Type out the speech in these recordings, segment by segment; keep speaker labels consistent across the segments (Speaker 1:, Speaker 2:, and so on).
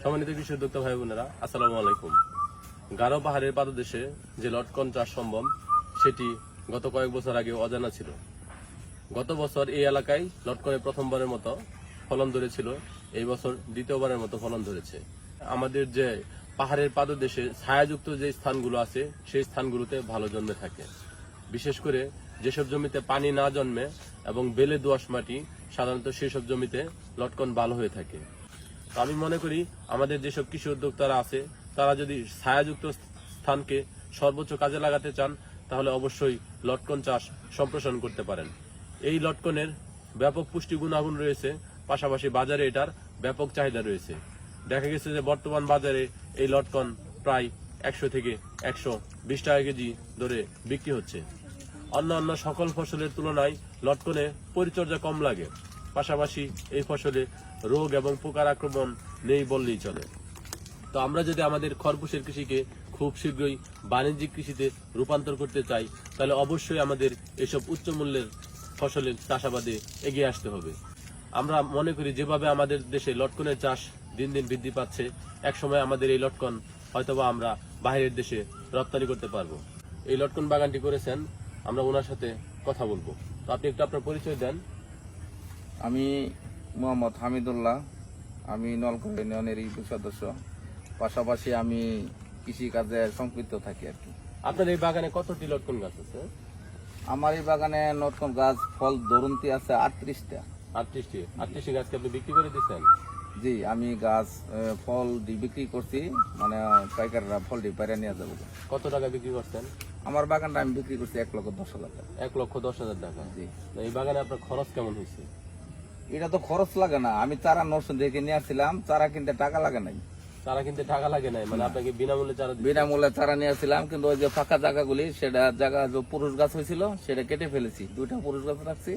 Speaker 1: সম্মানিত কৃষি উদ্যোক্তা ভাই বোনেরা, আসসালামু আলাইকুম। গারো পাহাড়ের পাদদেশে যে লটকন চাষ সম্ভব সেটি গত কয়েক বছর আগে অজানা ছিল। গত বছর এই এলাকায় লটকনে প্রথমবারের মতো ফলন ধরেছিল, এই বছর দ্বিতীয়বারের মতো ফলন ধরেছে। আমাদের যে পাহাড়ের পাদদেশে ছায়াযুক্ত যে স্থানগুলো আছে সেই স্থানগুলোতে ভালো জন্মে থাকে। বিশেষ করে যেসব জমিতে পানি না জন্মে এবং বেলে দোআঁশ মাটি, সাধারণত সেসব জমিতে লটকন ভালো হয়ে থাকে। তো আমি মনে করি আমাদের যেসব কৃষি উদ্যোক্তারা আছে তারা যদি ছায়াযুক্ত স্থানকে সর্বোচ্চ কাজে লাগাতে চান তাহলে অবশ্যই লটকন চাষ সম্প্রসারণ করতে পারেন। এই লটকনের ব্যাপক পুষ্টি গুণাগুণ রয়েছে, পাশাপাশি বাজারে এটার ব্যাপক চাহিদা রয়েছে। দেখা গেছে যে বর্তমান বাজারে এই লটকন প্রায় 100 থেকে 120 টাকা কেজি দরে বিক্রি হচ্ছে। অন্যান্য সকল ফসলের তুলনায় লটকনে পরিচর্যা কম লাগে, পাশাপাশি এই ফসলে রোগ এবং পোকার আক্রমণ নেই বললেই চলে। তো আমরা যদি আমাদের খরপোশের কৃষিকে খুব শীঘ্রই বাণিজ্যিক কৃষিতে রূপান্তর করতে চাই তাহলে অবশ্যই আমাদের এসব উচ্চ মূল্যের ফসলের চাষাবাদে এগিয়ে আসতে হবে। আমরা মনে করি যেভাবে আমাদের দেশে লটকনের চাষ দিন দিন বৃদ্ধি পাচ্ছে, একসময় আমাদের এই লটকন হয়তোবা আমরা বাইরের দেশে রপ্তানি করতে পারবো। এই লটকন বাগানটি করেছেন, আমরা ওনার সাথে কথা বলবো। তো আপনি একটু আপনার পরিচয় দেন।
Speaker 2: আমি মোহাম্মদ হামিদুল্লাহ, আমি নলকুড়া ইউনিয়নের ইউপি সদস্য, পাশাপাশি আমি কৃষিকাজে সম্পৃক্ত থাকি আর কি।
Speaker 1: আপনার এই বাগানে কতটি লটকন গাছ আছে?
Speaker 2: আমার এই বাগানে নতুন গাছ ফল ধরুনতি আছে 38টা।
Speaker 1: 38টি গাছকে আপনি বিক্রি করে দিচ্ছেন?
Speaker 2: জি, আমি গাছ ফল বিক্রি করছি, মানে পাইকাররা ফলটি পাইরা নিয়ে যাবো।
Speaker 1: কত টাকা বিক্রি করছেন?
Speaker 2: আমার বাগানটা আমি বিক্রি করছি 1,10,000 টাকা।
Speaker 1: 1,10,000 টাকা।
Speaker 2: জি।
Speaker 1: তো এই বাগানে আপনার খরচ কেমন হয়েছে?
Speaker 2: এটা তো খরচ লাগে না, আমি চারা নরসিং থেকে নিয়ে আসছিলাম, চারা কিনতে টাকা লাগে নাই।
Speaker 1: চারা কিনতে টাকা লাগে নাই, মানে আপনাকে বিনামূল্যে চারা দিচ্ছে?
Speaker 2: বিনামূল্যে চারা নিয়ে আসছিলাম, কিন্তু ওই যে ফাঁকা জায়গাগুলি, সেটা জায়গা যে পুরুষ গাছ হয়েছিল সেটা কেটে ফেলেছি, 2টা পুরুষ গাছ রাখছি,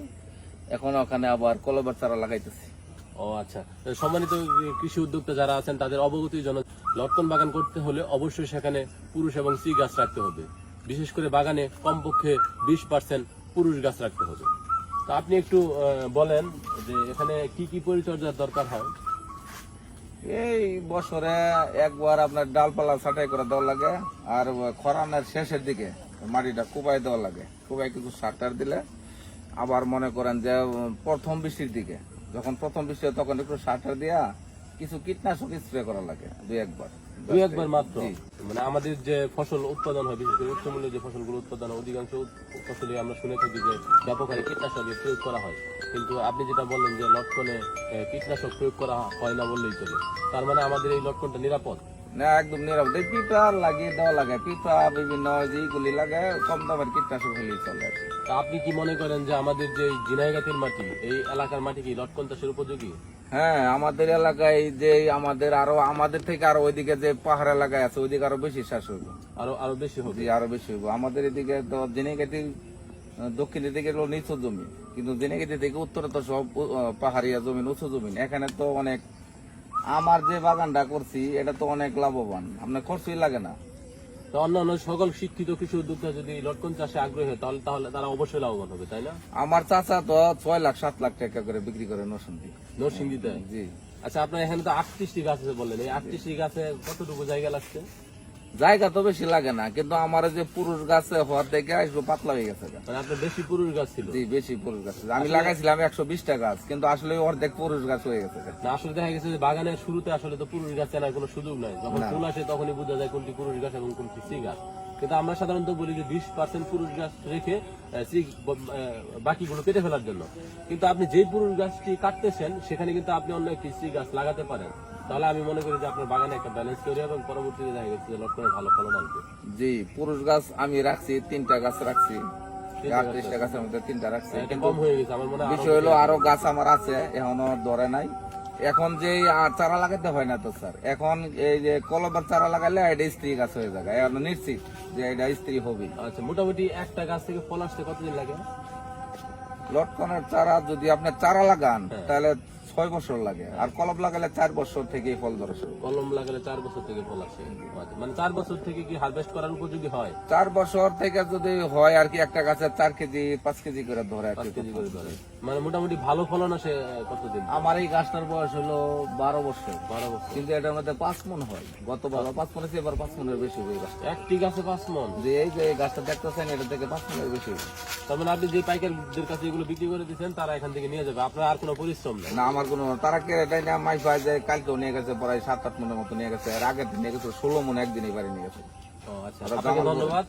Speaker 2: এখন ওখানে আবার কলবার চারা লাগাইতেছি।
Speaker 1: ও আচ্ছা। তো সম্মানিত কৃষি উদ্যোক্তা যারা আছেন তাদের অবগতির জন্য, লটকন বাগান করতে হলে অবশ্যই সেখানে পুরুষ এবং স্ত্রী গাছ রাখতে হবে। বিশেষ করে বাগানে কমপক্ষে 20% পুরুষ গাছ রাখতে হবে। তো আপনি একটু বলেন যে এখানে কি কি পরিচর্যার দরকার হয়?
Speaker 2: এই বছরে একবার আপনার ডালপালা ছাঁটাই করে দেওয়া লাগে, আর খরানের শেষের দিকে মাটিটা কুবাই দেওয়া লাগে। কুবাই কিছু সার দিলে আবার মনে করেন যে প্রথম বৃষ্টির দিকে, যখন প্রথম বৃষ্টি হয় তখন একটু সার দিয়া কিছু কীটনাশক স্প্রে করা লাগে
Speaker 1: 2-1 বার মাত্র। মানে আমাদের যে ফসল উৎপাদন হয়, বিশেষ করে উচ্চমূল্যের যে ফসলগুলো উৎপাদন হয়, অধিকাংশ ফসলে আমরা শুনে থাকি যে ব্যাপক হারে কীটনাশকের প্রয়োগ করা হয়। কিন্তু আপনি যেটা বললেন যে লটকনে কীটনাশক প্রয়োগ করা হয় না বললেই চলে, তার মানে আমাদের এই লটকনটা নিরাপদ?
Speaker 2: না, একদম নিরাপদ। এই পিঁপড়া লাগিয়ে দেওয়া লাগে, পিঁপড়া বিভিন্ন যেগুলি লাগে কম দামের কীটনাশক হলেই চলে আর কি।
Speaker 1: তা আপনি কি মনে করেন যে আমাদের যে ঝিনাইগাতির মাটি, এই এলাকার মাটি কি লটকন চাষের উপযোগী?
Speaker 2: হ্যাঁ, আমাদের এলাকায় যে আমাদের থেকে আরো ওইদিকে যে পাহাড় এলাকায় আছে ওইদিকে আরো বেশি চাষ হইব,
Speaker 1: আরো বেশি হবে।
Speaker 2: জি, আরো বেশি হইব। আমাদের এদিকে তো জেনেগাতি দক্ষিণের দিকে হলো নিচু জমি, কিন্তু জেনেগাতি থেকে উত্তরে তো সব পাহাড়িয়া জমি, উঁচু জমি। এখানে তো অনেক, আমার যে বাগানটা করছি এটা তো অনেক লাভবান, আপনার খরচই লাগে না।
Speaker 1: তো অন্যান্য সকল শিক্ষিত কৃষি উদ্যোক্তা যদি লটকন চাষে আগ্রহী হয় তাহলে তারা অবশ্যই লাভবান হবে, তাই না?
Speaker 2: আমার চাচা তো 6 লাখ 7 লাখ টাকা করে বিক্রি করে
Speaker 1: নরসিংদীতে।
Speaker 2: জি।
Speaker 1: আচ্ছা, আপনার এখানে তো 38টি গাছ আছে বললেন, এই 38টি গাছে কতটুকু জায়গা লাগছে?
Speaker 2: জায়গা তো বেশি লাগে না, কিন্তু আমার যে পুরুষ গাছে হওয়ার থেকে একটু পাতলা হয়ে গেছে।
Speaker 1: মানে আপনার বেশি পুরুষ গাছ ছিল?
Speaker 2: জি, বেশি পুরুষ গাছ। আমি লাগাইছিলাম 120টা গাছ, কিন্তু আসলে অর্ধেক পুরুষ গাছ হয়ে গেছে।
Speaker 1: না, আসলে দেখা গেছে যে বাগানের শুরুতে আসলে তো পুরুষ গাছ চেনার কোনো সুযোগ নাই। যখন ফুল আসে তখনই বোঝা যায় কোনটি পুরুষ গাছ এবং কোনটি স্ত্রী গাছ। কিন্তু আমরা সাধারণত বলি যে 20% পুরুষ গাছ রেখে বাকিগুলো কেটে ফেলার জন্য। কিন্তু আপনি যেই পুরুষ গাছটি কাটতেছেন সেখানে কিন্তু আপনি অন্য একটি স্ত্রী গাছ লাগাতে পারেন। তাহলে আমি মনে করি যে আপনার বাগানে একটা ব্যালেন্স তৈরি হবে এবং পরবর্তীতে দেখা গেছে যে লটকনের ভালো ফলন আসবে।
Speaker 2: জি, পুরুষ গাছ আমি রাখছি 3টা গাছ রাখছি, 38টা গাছের মধ্যে 3টা রাখছি।
Speaker 1: কম হয়ে গেছে আমার মনে হয়।
Speaker 2: বিষয় হলো আরো গাছ আমার আছে, এখনো ধরে নাই। এখন যে চারা লাগাতে হয় না তো স্যার, এখন এই যে কলবার চারা লাগালে এটা স্ত্রী গাছ হয়ে যাবে, এখন নিশ্চিত যে এটা স্ত্রী হবে।
Speaker 1: আচ্ছা, মোটামুটি একটা গাছ থেকে ফল আসতে কতদিন লাগে?
Speaker 2: লটকনের চারা যদি আপনি চারা লাগান তাহলে 6 বছর লাগে, আর কলম লাগালে 4 বছর থেকেই ফল ধরা শুরু।
Speaker 1: কলম লাগালে 4 বছর থেকে ফল আসে। আচ্ছা, মানে 4 বছর থেকে কি হারভেস্ট করার উপযোগী হয়?
Speaker 2: 4 বছর থেকে যদি হয় আর কি, একটা গাছে 4 কেজি 5 কেজি করে ধরে আর
Speaker 1: 5
Speaker 2: কি।
Speaker 1: কেজি করে ধরে, মানে মোটামুটি ভালো ফলন আসে কতদিন?
Speaker 2: আমার এই গাছটার বয়স হলো 12 বছর,
Speaker 1: 12 বছর।
Speaker 2: কিন্তু এটার মধ্যে 5 মণ হয়। গতবার 5 মণ আছে, এবার 5 মণের বেশি হয়ে গাছটা।
Speaker 1: একটি গাছে 5 মণ।
Speaker 2: যে এই যে এই গাছটা দেখতেছেন, এটা থেকে 5 মণের বেশি হবে।
Speaker 1: তার মানে আপনি যে পাইকারদের কাছে এগুলো বিক্রি করে দিচ্ছেন, তারা এখান থেকে নিয়ে যাবে, আপনার আর কোনো পরিশ্রম নেই?
Speaker 2: না, আমার কোনো, তারা কেটাই না, মাই পায় যে কালকেও নিয়ে গেছে, প্রায় 7-8 মণের মতো নিয়ে গেছে, আর আগের দিন নিয়ে গেছে 16 মণ, একদিনই বাড়ি নিয়ে গেছে।
Speaker 1: ও আচ্ছা,
Speaker 2: ওরা
Speaker 1: আপনাকে
Speaker 2: জামাল
Speaker 1: ধন্যবাদ।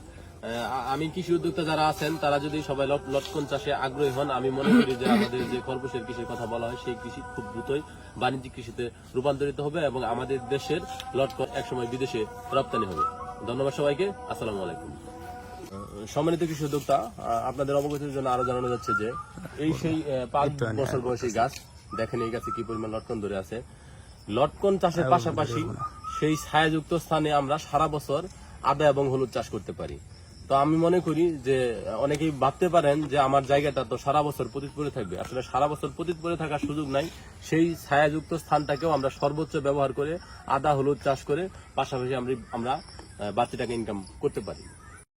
Speaker 1: আমি কৃষি উদ্যোক্তা যারা আছেন, তারা যদি সবাই লটকন চাষে আগ্রহী হন, আমি মনে করি যে আমাদের যে খরগোশের কৃষির কথা বলা হয়, সেই কৃষি খুব দ্রুতই বাণিজ্যিক কৃষিতে রূপান্তরিত হবে এবং আমাদের দেশের লটকন একসময় বিদেশে রপ্তানি হবে। ধন্যবাদ সবাইকে। আসসালামু আলাইকুম। সম্মানিত কৃষি উদ্যোক্তা, আপনাদের অবগতির জন্য আরো জানানো যাচ্ছে যে এই সেই 5 বছর বয়সী গাছ, দেখেন এই গাছে কি পরিমাণ লটকন ধরে আছে। লটকন চাষের পাশাপাশি সেই ছায়াযুক্ত স্থানে আমরা সারা বছর আদা এবং হলুদ চাষ করতে পারি। তো আমি মনে করি যে অনেকেই ভাবতে পারেন যে আমার জায়গাটা তো সারা বছর পতিত পড়ে থাকবে। আসলে সারা বছর পতিত পড়ে থাকার সুযোগ নাই। সেই ছায়াযুক্ত স্থানটাকেও আমরা সর্বোচ্চ ব্যবহার করে আদা হলুদ চাষ করে পাশাপাশি আমরা বাড়তি টাকা ইনকাম করতে পারি।